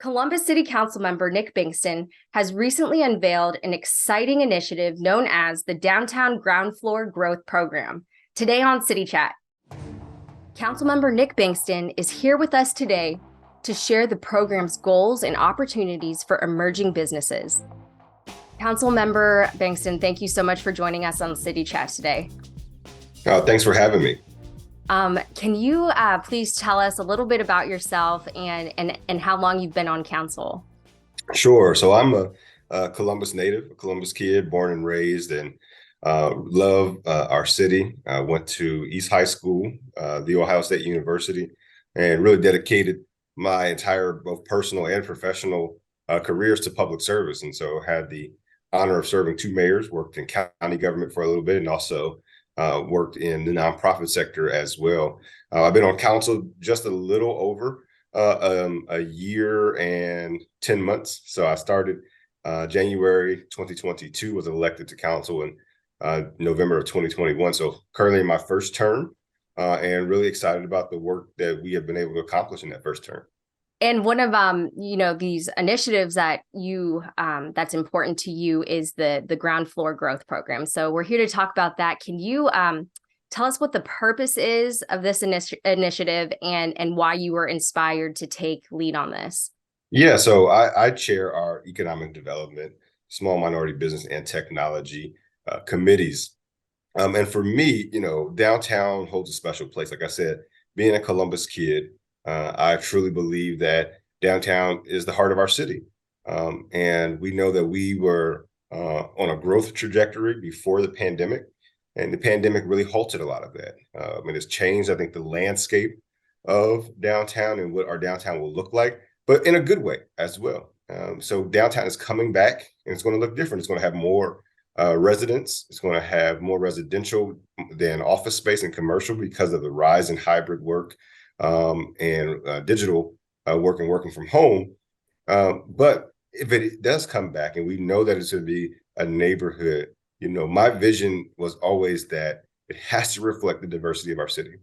Columbus City Councilmember Nick Bankston has recently unveiled an exciting initiative known as the Downtown Ground Floor Growth Program. Today on City Chat, Councilmember Nick Bankston is here with us today to share the program's goals and opportunities for emerging businesses. Councilmember Bankston, thank you so much for joining us on City Chat today. Thanks for having me. Can you please tell us a little bit about yourself and how long you've been on council? Sure. So I'm a Columbus native, a Columbus kid, born and raised, and love our city. I went to East High School, the Ohio State University, and really dedicated my entire both personal and professional careers to public service. And so had the honor of serving two mayors, worked in county government for a little bit, and also worked in the nonprofit sector as well. I've been on council just a little over a year and 10 months. So I started January 2022, was elected to council in November of 2021. So currently in my first term, and really excited about the work that we have been able to accomplish in that first term. And one of these initiatives that that's important to you is the Ground Floor Growth Program. So we're here to talk about that. Can you tell us what the purpose is of this initiative and why you were inspired to take lead on this? Yeah, so I chair our economic development, small minority business, and technology committees. And for me, downtown holds a special place. Like I said, being a Columbus kid, I truly believe that downtown is the heart of our city. And we know that we were on a growth trajectory before the pandemic, and the pandemic really halted a lot of that. It's changed, I think, the landscape of downtown and what our downtown will look like, but in a good way as well. So downtown is coming back, and it's going to look different. It's going to have more residents. It's going to have more residential than office space and commercial because of the rise in hybrid work and digital work and working from home. But if it does come back, and we know that it's going to be a neighborhood, my vision was always that it has to reflect the diversity of our city.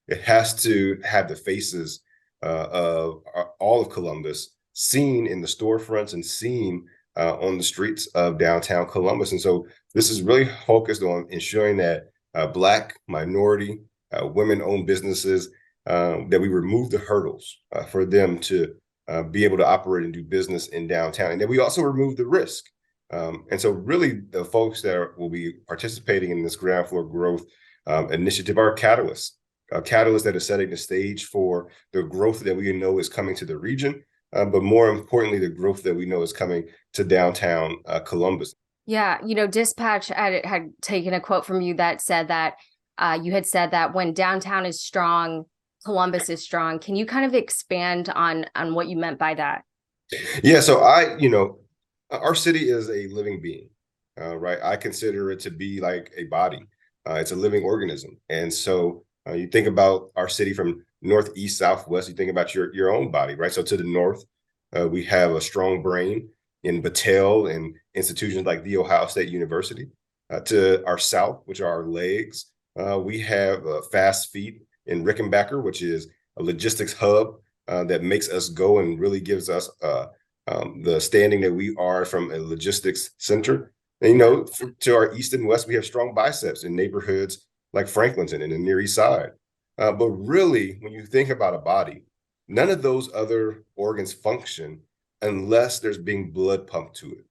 It has to have the faces of all of Columbus seen in the storefronts and seen on the streets of downtown Columbus. And so this is really focused on ensuring that Black, minority, women-owned businesses, that we remove the hurdles for them to be able to operate and do business in downtown. And then we also remove the risk. And so really the folks that will be participating in this ground floor growth initiative are catalysts that are setting the stage for the growth that we know is coming to the region, but more importantly, the growth that we know is coming to downtown Columbus. Yeah, Dispatch had taken a quote from you that said that you had said that when downtown is strong, Columbus is strong. Can you kind of expand on what you meant by that? Yeah, so our city is a living being, right? I consider it to be like a body. It's a living organism. And so you think about our city from north, east, south, west, you think about your own body, right? So to the north, we have a strong brain in Battelle and institutions like the Ohio State University. To our south, which are our legs, we have fast feet in Rickenbacker, which is a logistics hub that makes us go and really gives us the standing that we are from a logistics center. And, to our east and west, we have strong biceps in neighborhoods like Franklinton and the Near East Side. But really, when you think about a body, none of those other organs function unless there's being blood pumped to it.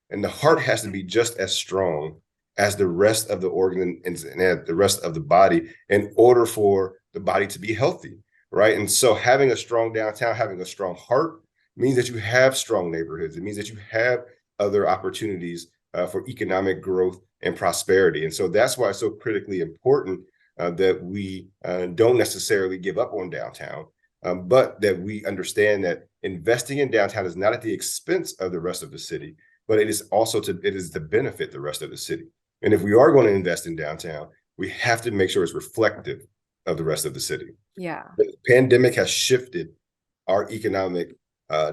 And the heart has to be just as strong as the rest of the organ and the rest of the body in order for the body to be healthy, right? And so having a strong downtown, having a strong heart means that you have strong neighborhoods. It means that you have other opportunities for economic growth and prosperity. And so that's why it's so critically important that we don't necessarily give up on downtown, but that we understand that investing in downtown is not at the expense of the rest of the city, but it is to benefit the rest of the city. And if we are going to invest in downtown, we have to make sure it's reflective of the rest of the city. Yeah. The pandemic has shifted our economic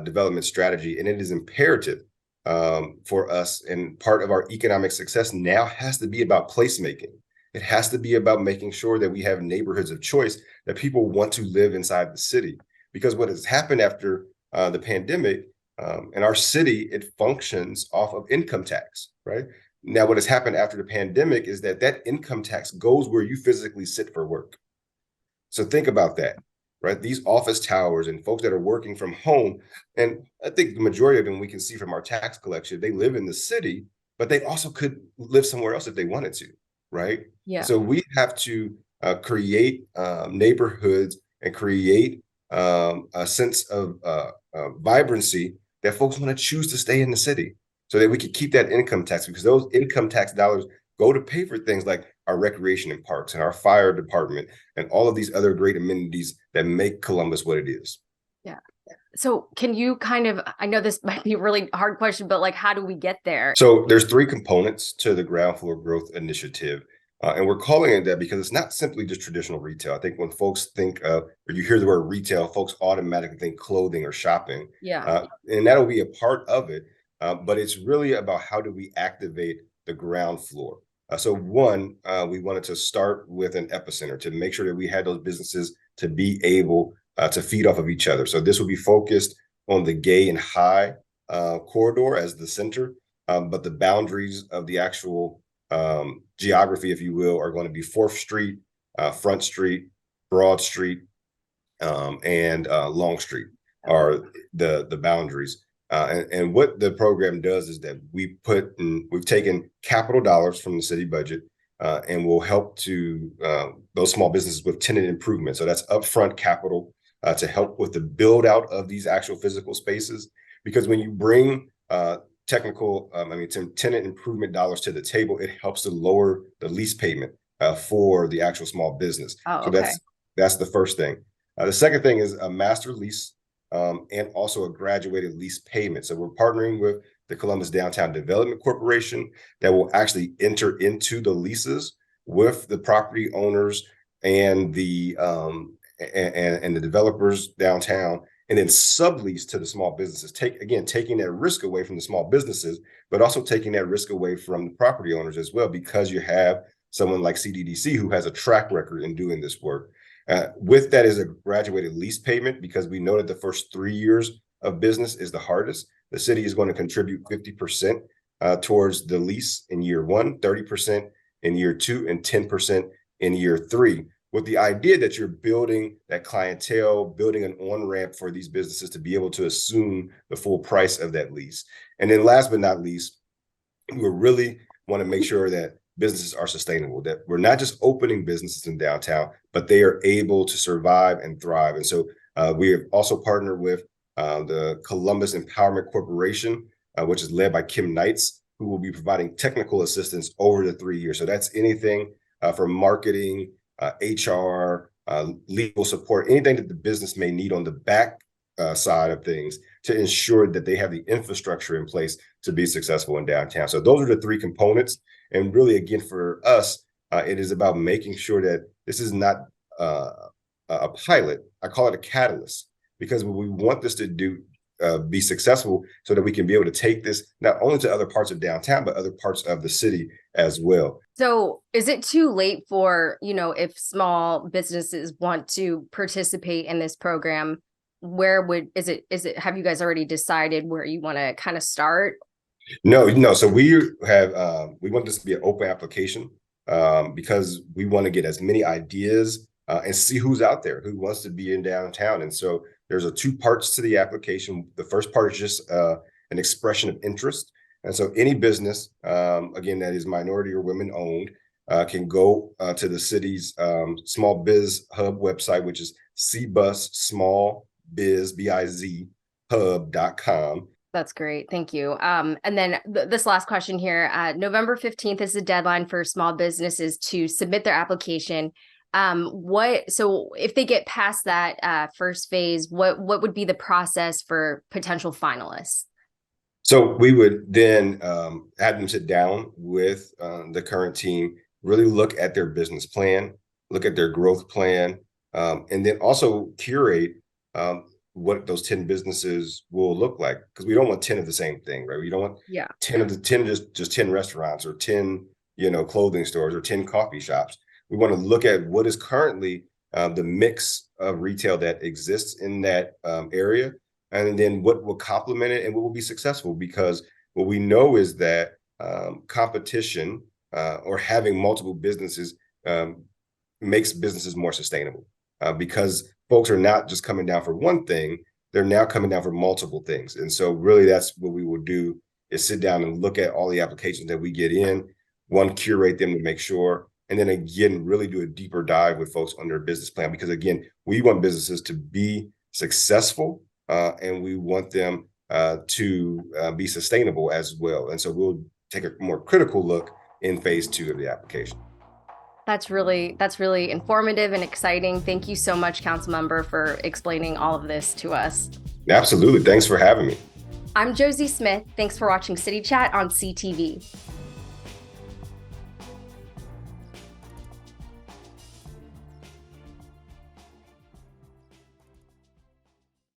development strategy, and it is imperative for us. And part of our economic success now has to be about placemaking. It has to be about making sure that we have neighborhoods of choice, that people want to live inside the city. Because what has happened after the pandemic, in our city, it functions off of income tax, right? Now, what has happened after the pandemic is that that income tax goes where you physically sit for work. So think about that, right? These office towers and folks that are working from home, and I think the majority of them we can see from our tax collection, they live in the city, but they also could live somewhere else if they wanted to, right? Yeah. So we have to create neighborhoods and create a sense of vibrancy that folks want to choose to stay in the city so that we can keep that income tax, because those income tax dollars go to pay for things like our recreation and parks and our fire department and all of these other great amenities that make Columbus what it is. Yeah. So can you kind of, I know this might be a really hard question, but like, how do we get there? So there's three components to the ground floor growth initiative. And we're calling it that because it's not simply just traditional retail. I think when folks think of, or you hear the word retail, folks automatically think clothing or shopping. Yeah. And that'll be a part of it. But it's really about how do we activate the ground floor. So one, we wanted to start with an epicenter to make sure that we had those businesses to be able to feed off of each other. So this will be focused on the gay and high corridor as the center, but the boundaries of the actual geography, if you will, are going to be 4th Street, Front Street, Broad Street, and Long Street are the boundaries. And what the program does is that we've taken capital dollars from the city budget and will help to those small businesses with tenant improvement. So that's upfront capital to help with the build out of these actual physical spaces. Because when you bring tenant improvement dollars to the table, it helps to lower the lease payment for the actual small business. Oh, So okay. that's the first thing. The second thing is a master lease and also a graduated lease payment. So we're partnering with the Columbus Downtown Development Corporation that will actually enter into the leases with the property owners and the developers downtown, and then sublease to the small businesses. Taking that risk away from the small businesses, but also taking that risk away from the property owners as well, because you have someone like CDDC who has a track record in doing this work. With that is a graduated lease payment, because we know that the first 3 years of business is the hardest. The city is going to contribute 50% towards the lease in year 1, 30% in year 2, and 10% in year 3, with the idea that you're building that clientele, building an on-ramp for these businesses to be able to assume the full price of that lease. And then last but not least, we really want to make sure that businesses are sustainable, that we're not just opening businesses in downtown, but they are able to survive and thrive. And so we have also partnered with the Columbus Empowerment Corporation, which is led by Kim Knights, who will be providing technical assistance over the 3 years. So that's anything from marketing, HR, legal support, anything that the business may need on the back side of things to ensure that they have the infrastructure in place to be successful in downtown. So those are the three components. And really, again, for us, it is about making sure that this is not a pilot. I call it a catalyst, because we want this to be successful so that we can be able to take this not only to other parts of downtown, but other parts of the city as well. So is it too late for, if small businesses want to participate in this program, have you guys already decided where you want to kind of start? No. So we want this to be an open application because we want to get as many ideas and see who's out there, who wants to be in downtown. And so there's 2 parts to the application. The first part is just an expression of interest. And so any business, again, that is minority or women owned, can go to the city's Small Biz Hub website, which is cbussmallbizhub.com. That's great. Thank you. And then this last question here, November 15th is the deadline for small businesses to submit their application. So if they get past that first phase, what would be the process for potential finalists? So we would then have them sit down with the current team, really look at their business plan, look at their growth plan, and then also curate what those 10 businesses will look like, because we don't want 10 of the same thing, right? We don't want 10 of the 10 just 10 restaurants or 10 clothing stores or 10 coffee shops. We want to look at what is currently the mix of retail that exists in that area, and then what will complement it and what will be successful. Because what we know is that competition or having multiple businesses makes businesses more sustainable, because folks are not just coming down for one thing, they're now coming down for multiple things. And so really that's what we will do, is sit down and look at all the applications that we get in, one, curate them to make sure, and then again, really do a deeper dive with folks on their business plan. Because again, we want businesses to be successful and we want them to be sustainable as well. And so we'll take a more critical look in phase 2 of the application. That's really informative and exciting. Thank you so much, Councilmember, for explaining all of this to us. Absolutely. Thanks for having me. I'm Josie Smith. Thanks for watching City Chat on CTV.